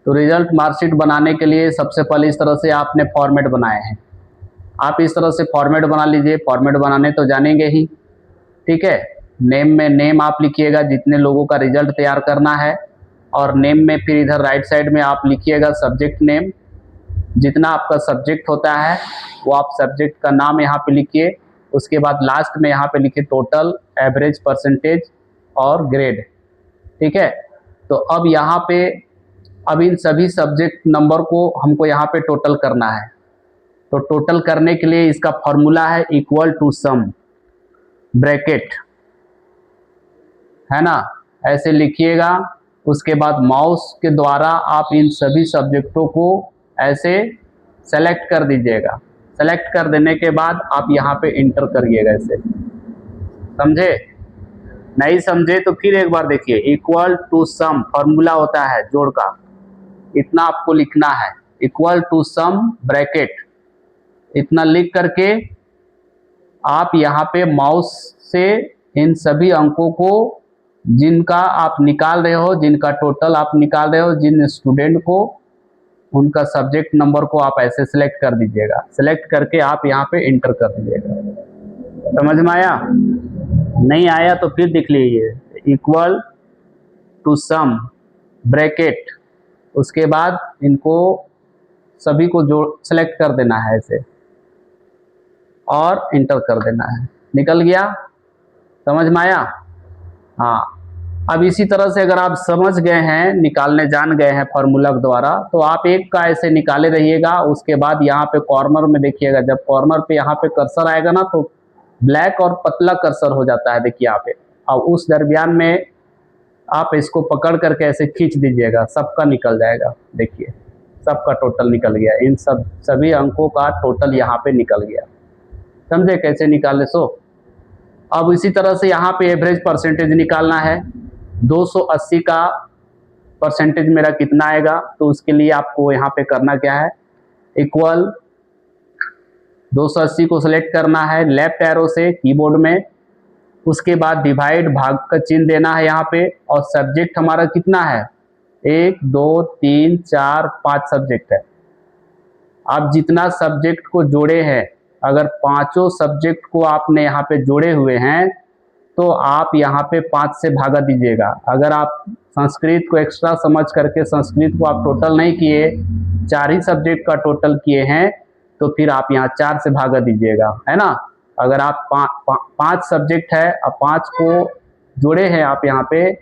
तो result marksheet बनाने के लिए सबसे पहले इस तरह से आपने फॉर्मेट बनाए हैं। आप इस तरह से फॉर्मेट बना लीजिए। फॉर्मेट बनाने तो जानेंगे ही, ठीक है। नेम में नेम आप लिखिएगा जितने लोगों का रिजल्ट तैयार करना है, और नेम में फिर इधर राइट साइड में आप लिखिएगा सब्जेक्ट नेम। जितना आपका सब्जेक्ट होता है वो आप सब्जेक्ट का नाम यहाँ पे लिखिए। उसके बाद लास्ट में यहाँ पे लिखिए टोटल, एवरेज, परसेंटेज और ग्रेड, ठीक है। तो अब यहाँ पे अब इन सभी सब्जेक्ट नंबर को हमको यहाँ पे टोटल करना है। तो टोटल करने के लिए इसका फॉर्मूला है इक्वल टू सम, ब्रैकेट, है ना, ऐसे लिखिएगा। उसके बाद माउस के द्वारा आप इन सभी सब्जेक्टों को ऐसे सेलेक्ट कर दीजिएगा। सेलेक्ट कर देने के बाद आप यहाँ पे इंटर करिएगा ऐसे। समझे? नहीं समझे तो फिर एक बार देखिए। इक्वल टू सम फॉर्मूला होता है जोड़ का, इतना आपको लिखना है। इक्वल टू सम ब्रैकेट, इतना लिख करके आप यहाँ पे माउस से इन सभी अंकों को जिनका आप निकाल रहे हो, जिनका टोटल आप निकाल रहे हो, जिन स्टूडेंट को उनका सब्जेक्ट नंबर को आप ऐसे सिलेक्ट कर दीजिएगा। सिलेक्ट करके आप यहाँ पे इंटर कर दीजिएगा। समझ में आया? नहीं आया तो फिर देख लीजिए। इक्वल टू सम ब्रैकेट, उसके बाद इनको सभी को जोड़ सेलेक्ट कर देना है ऐसे और इंटर कर देना है। निकल गया? समझ में आया? हाँ। अब इसी तरह से अगर आप समझ गए हैं, निकालने जान गए हैं फार्मूला के द्वारा, तो आप एक का ऐसे निकाले रहिएगा। उसके बाद यहाँ पे कॉर्नर में देखिएगा, जब कॉर्नर पे यहाँ पे कर्सर आएगा ना तो ब्लैक और पतला कर्सर हो जाता है, देखिए यहाँ पे। और उस दरमियान में आप इसको पकड़ करके ऐसे खींच दीजिएगा, सबका निकल जाएगा। देखिए सबका टोटल निकल गया, इन सभी अंकों का टोटल यहाँ पे निकल गया। समझे कैसे निकाले? सो अब इसी तरह से यहाँ पे एवरेज परसेंटेज निकालना है। 280 का परसेंटेज मेरा कितना आएगा, तो उसके लिए आपको यहाँ पे करना क्या है, इक्वल 280 को सिलेक्ट करना है लेफ्ट एरो से कीबोर्ड में। उसके बाद डिवाइड, भाग का चिन्ह देना है यहाँ पे। और सब्जेक्ट हमारा कितना है, 1 2 3 4 5 सब्जेक्ट है। आप जितना सब्जेक्ट को जोड़े हैं, अगर पांचों सब्जेक्ट को आपने यहाँ पे जोड़े हुए हैं तो आप यहाँ पे 5 से भागा दीजिएगा। अगर आप संस्कृत को एक्स्ट्रा समझ करके संस्कृत को आप टोटल नहीं किए, 4 ही सब्जेक्ट का टोटल किए हैं, तो फिर आप यहाँ 4 से भागा दीजिएगा, है ना। अगर आप 5 सब्जेक्ट है और 5 को जोड़े हैं आप यहाँ पे,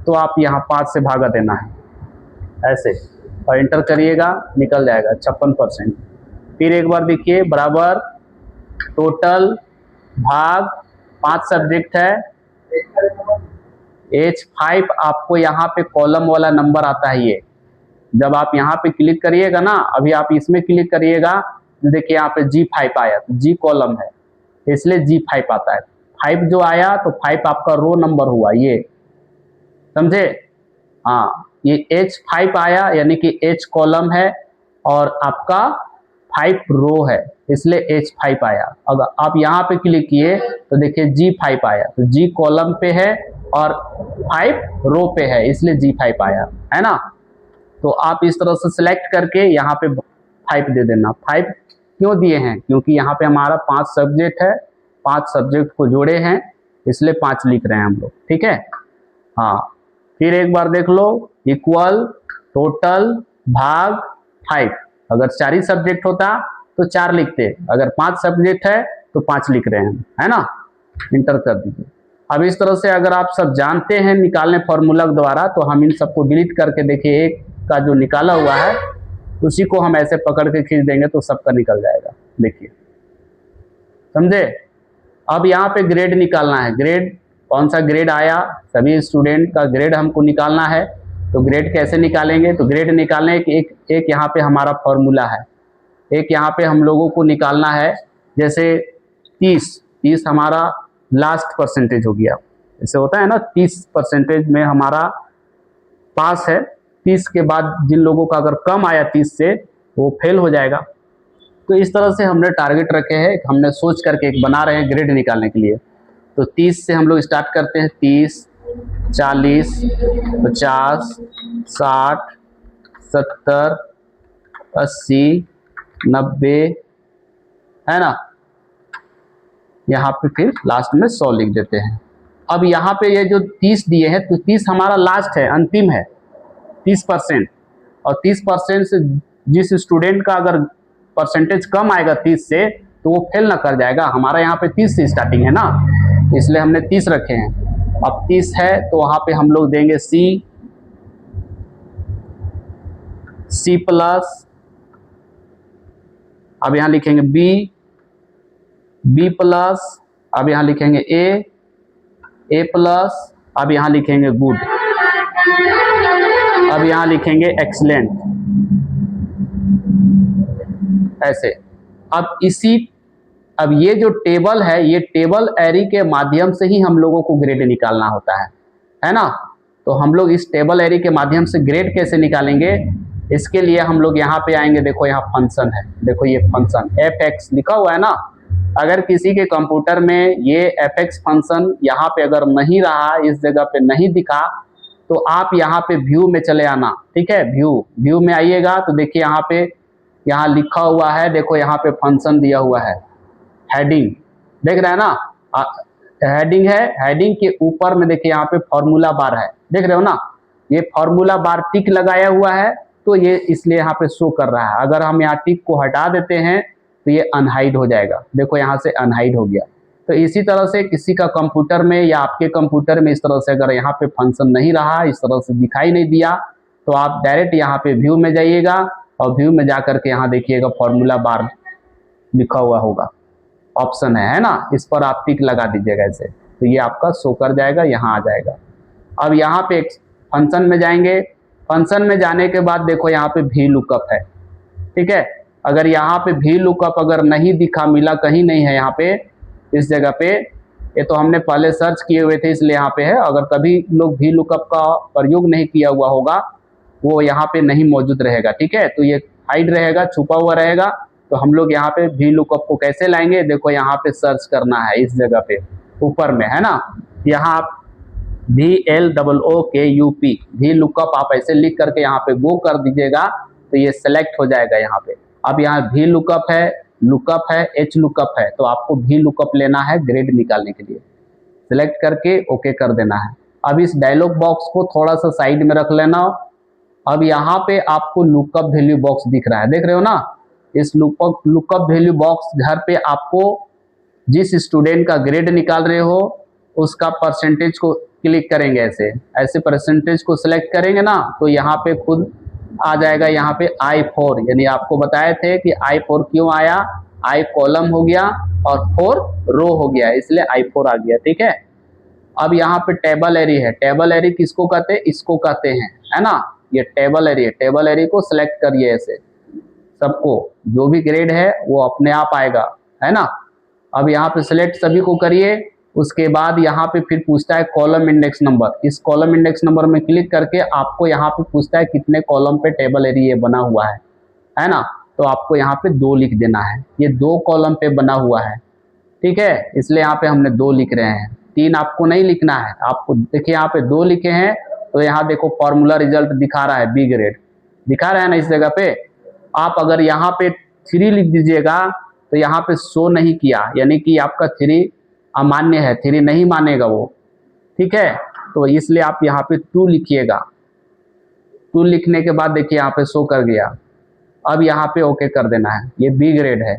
तो आप यहाँ 5 से भागा देना है ऐसे, और इंटर करिएगा, निकल जाएगा 56%। फिर एक बार देखिए, बराबर टोटल भाग 5 सब्जेक्ट है, H5 आपको यहाँ पे कॉलम वाला नंबर आता है। ये जब आप यहाँ पे क्लिक करिएगा ना, अभी आप इसमें क्लिक करिएगा, देखिए यहाँ पे G5 आया, तो G कॉलम है इसलिए G5 आता है। 5 जो आया तो 5 आपका रो नंबर हुआ, ये समझे। हाँ, ये H5 आया यानी कि H कॉलम है और आपका 5 रो है, इसलिए H5 आया। अगर आप यहाँ पे क्लिक किए तो देखिए G5 आया, तो G कॉलम पे है और 5 रो पे है, इसलिए G5 आया, है ना। तो आप इस तरह से सिलेक्ट करके यहाँ पे 5 दे देना। 5 क्यों दिए हैं, क्योंकि यहाँ पे हमारा 5 सब्जेक्ट है, 5 सब्जेक्ट को जोड़े हैं, इसलिए 5 लिख रहे हैं हम लोग, ठीक है। हाँ, फिर एक बार देख लो, इक्वल टोटल भाग 5। अगर 4 ही सब्जेक्ट होता तो 4 लिखते, अगर 5 सब्जेक्ट है तो 5 लिख रहे हैं, है ना। इंटर कर दीजिए। अब इस तरह से अगर आप सब जानते हैं निकालने फॉर्मूला के द्वारा, तो हम इन सबको डिलीट करके देखिए, एक का जो निकाला हुआ है उसी को हम ऐसे पकड़ के खींच देंगे तो सबका निकल जाएगा। देखिए, समझे। अब यहाँ पे ग्रेड निकालना है। ग्रेड, कौन सा ग्रेड आया, सभी स्टूडेंट का ग्रेड हमको निकालना है। तो ग्रेड कैसे निकालेंगे, तो ग्रेड निकालने एक यहाँ पे हमारा फॉर्मूला है। एक यहाँ पे हम लोगों को निकालना है, जैसे 30 हमारा लास्ट परसेंटेज हो गया, ऐसे होता है ना। 30% में हमारा पास है, 30 के बाद जिन लोगों का अगर कम आया 30 से, वो फेल हो जाएगा। तो इस तरह से हमने टारगेट रखे हैं, हमने सोच करके एक बना रहे हैं ग्रेड निकालने के लिए। तो 30 से हम लोग स्टार्ट करते हैं, 30, 40, 50, 60, 70, 80, 90, है ना। यहाँ पे फिर लास्ट में 100 लिख देते हैं। अब यहाँ पे ये जो 30 दिए हैं, तो 30 हमारा लास्ट है, अंतिम है 30%। और 30% से जिस स्टूडेंट का अगर परसेंटेज कम आएगा 30 से, तो वो फेल ना कर जाएगा। हमारा यहाँ पे 30 से स्टार्टिंग है ना, इसलिए हमने 30 रखे हैं। अब 30 है तो वहाँ पे हम लोग देंगे C प्लस, अब यहाँ लिखेंगे B प्लस, अब यहाँ लिखेंगे A प्लस, अब यहाँ लिखेंगे गुड, अब यहाँ लिखेंगे एक्सीलेंट, ऐसे। अब ये जो टेबल है, ये टेबल एरी के माध्यम से ही हम लोगों को ग्रेड निकालना होता है ना। तो हम लोग इस टेबल एरी के माध्यम से ग्रेड कैसे निकालेंगे, इसके लिए हम लोग यहाँ पे आएंगे। देखो यहाँ फंक्शन है, देखो ये फंक्शन fx लिखा हुआ है ना। अगर किसी के कंप्यूटर में ये fx फंक्शन यहाँ पे अगर नहीं रहा, इस जगह पे नहीं दिखा, तो आप यहाँ पे व्यू में चले आना, ठीक है। व्यू में आइएगा तो देखिए यहाँ पे यहाँ लिखा हुआ है, देखो यहाँ पे फंक्शन दिया हुआ है, हेडिंग देख रहे हैं ना, हेडिंग है। हेडिंग के ऊपर में देखिए यहाँ पे फॉर्मूला बार है, देख रहे हो ना। ये फॉर्मूला बार टिक लगाया हुआ है, तो ये इसलिए यहाँ पे शो कर रहा है। अगर हम यहाँ टिक को हटा देते हैं तो ये अनहाइड हो जाएगा, देखो यहाँ से अनहाइड हो गया। तो इसी तरह से किसी का कंप्यूटर में या आपके कंप्यूटर में इस तरह से अगर यहाँ पे फंक्शन नहीं रहा, इस तरह से दिखाई नहीं दिया, तो आप डायरेक्ट यहाँ पे व्यू में जाइएगा और व्यू में जा करके यहाँ देखिएगा फॉर्मूला बार लिखा हुआ होगा, ऑप्शन है ना, इस पर आप टिक लगा दीजिएगा ऐसे, तो ये आपका शो कर जाएगा, यहाँ आ जाएगा। अब यहाँ पे फंक्शन में जाएंगे, फंक्शन में जाने के बाद देखो यहाँ पे वी लुकअप है, ठीक है। अगर यहाँ पे वी लुकअप अगर नहीं दिखा, मिला कहीं नहीं है यहाँ पे इस जगह पे, ये तो हमने पहले सर्च किए हुए थे इसलिए यहाँ पे है। अगर कभी लोग वी लुकअप का प्रयोग नहीं किया हुआ होगा, वो यहाँ पे नहीं मौजूद रहेगा, ठीक है। तो ये हाइड रहेगा, छुपा हुआ रहेगा। तो हम लोग यहाँ पे वी लुकअप को कैसे लाएंगे, देखो यहाँ पे सर्च करना है इस जगह पे ऊपर में, है ना। यहाँ आप VLOOKUP वी लुकअप आप ऐसे लिख करके यहाँ पे गो कर दीजिएगा, तो ये सेलेक्ट हो जाएगा यहाँ पे। अब यहाँ वी लुकअप है, H लुकअप है, तो आपको वी लुकअप लेना है ग्रेड निकालने के लिए। सिलेक्ट करके ओके कर देना है। अब इस डायलॉग बॉक्स को थोड़ा सा साइड में रख लेना। अब यहाँ पे आपको लुकअप वैल्यू बॉक्स दिख रहा है, देख रहे हो ना। इस लुकअप वैल्यू बॉक्स घर पे आपको जिस स्टूडेंट का ग्रेड निकाल रहे हो उसका परसेंटेज को क्लिक करेंगे, ऐसे परसेंटेज को सिलेक्ट करेंगे ना, तो यहाँ पे खुद आ जाएगा यहाँ पे I4, यानी आपको बताए थे कि I4 क्यों आया, I कॉलम हो गया और 4 रो हो गया, इसलिए I4 आ गया, ठीक है। अब यहाँ पे टेबल एरी है, टेबल एरी किसको कहते हैं, इसको कहते हैं, है ना। ये टेबल एरी है, टेबल एरी को सिलेक्ट करिए ऐसे, सबको जो भी ग्रेड है वो अपने आप आएगा, है ना। अब यहाँ पे सिलेक्ट सभी को करिए। उसके बाद यहाँ पे फिर पूछता है कॉलम इंडेक्स नंबर, इस कॉलम इंडेक्स नंबर में क्लिक करके आपको यहाँ पे पूछता है कितने कॉलम पे टेबल एरी ये बना हुआ है ना। तो आपको यहाँ पे 2 लिख देना है, ये 2 कॉलम पे बना हुआ है, ठीक है, इसलिए यहाँ पे हमने 2 लिख रहे हैं, 3 आपको नहीं लिखना है। आपको देखिए यहाँ पे 2 लिखे हैं, तो यहाँ देखो फॉर्मूला रिजल्ट दिखा रहा है, बी ग्रेड दिखा रहा है ना इस जगह पे। आप अगर यहाँ पे 3 लिख दीजिएगा तो यहाँ पे शो नहीं किया, यानी कि आपका 3 अमान्य है, 3 नहीं मानेगा वो, ठीक है। तो इसलिए आप यहाँ पे 2 लिखिएगा। 2 लिखने के बाद देखिए यहाँ पे शो कर गया। अब यहाँ पे ओके कर देना है, ये बी ग्रेड है।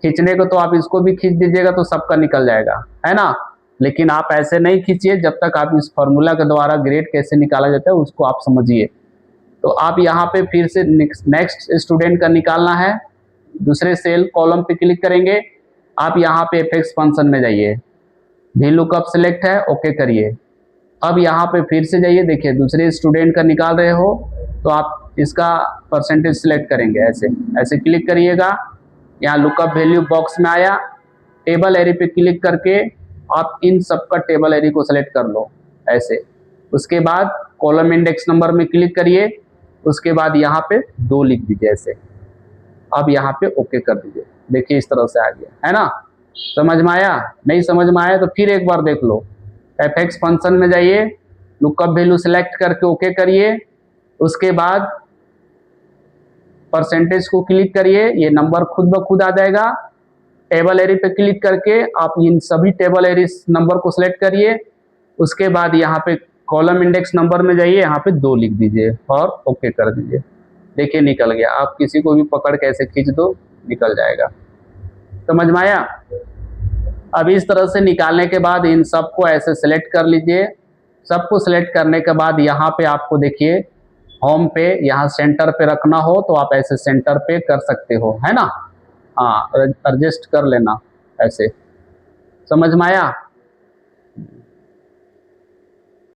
खींचने को तो आप इसको भी खींच दीजिएगा तो सबका निकल जाएगा, है ना। लेकिन आप ऐसे नहीं खींचिए जब तक आप इस फॉर्मूला के द्वारा ग्रेड कैसे निकाला जाता है उसको आप समझिए। तो आप यहाँ पे फिर से नेक्स्ट स्टूडेंट का निकालना है, दूसरे सेल कॉलम पे क्लिक करेंगे। आप यहाँ पे fx फंक्शन में जाइए, वी लुकअप सिलेक्ट है, ओके करिए। अब यहाँ पे फिर से जाइए, देखिए दूसरे स्टूडेंट का निकाल रहे हो तो आप इसका परसेंटेज सिलेक्ट करेंगे, ऐसे क्लिक करिएगा। यहाँ लुकअप वैल्यू बॉक्स में आया, टेबल एरी पे क्लिक करके आप इन सब का टेबल एरी को सिलेक्ट कर लो ऐसे। उसके बाद कॉलम इंडेक्स नंबर में क्लिक करिए, उसके बाद यहाँ पे 2 लिख दीजिए ऐसे। अब यहाँ पे ओके कर दीजिए, देखिए इस तरह से आ गया, है ना। समझ में आया, नहीं समझ में आया तो फिर एक बार देख लो। fx फंक्शन में जाइए, लुकअप वैल्यू सिलेक्ट करके ओके करिए। उसके बाद परसेंटेज को क्लिक करिए, ये नंबर खुद ब खुद आ जाएगा। टेबल एरी पे क्लिक करके आप इन सभी टेबल एरी नंबर को सिलेक्ट करिए। उसके बाद यहाँ पे कॉलम इंडेक्स नंबर में जाइए, यहाँ पे 2 लिख दीजिए और ओके कर दीजिए। देखिए निकल गया। आप किसी को भी पकड़ के ऐसे खींच दो, निकल जाएगा। समझ में आया? अब इस तरह से निकालने के बाद इन सबको ऐसे सिलेक्ट कर लीजिए। सबको सिलेक्ट करने के बाद यहाँ पे आपको देखिए होम पे, यहाँ सेंटर पे रखना हो तो आप ऐसे सेंटर पे कर सकते हो, है ना। हाँ, एडजस्ट कर लेना ऐसे। समझ में आया?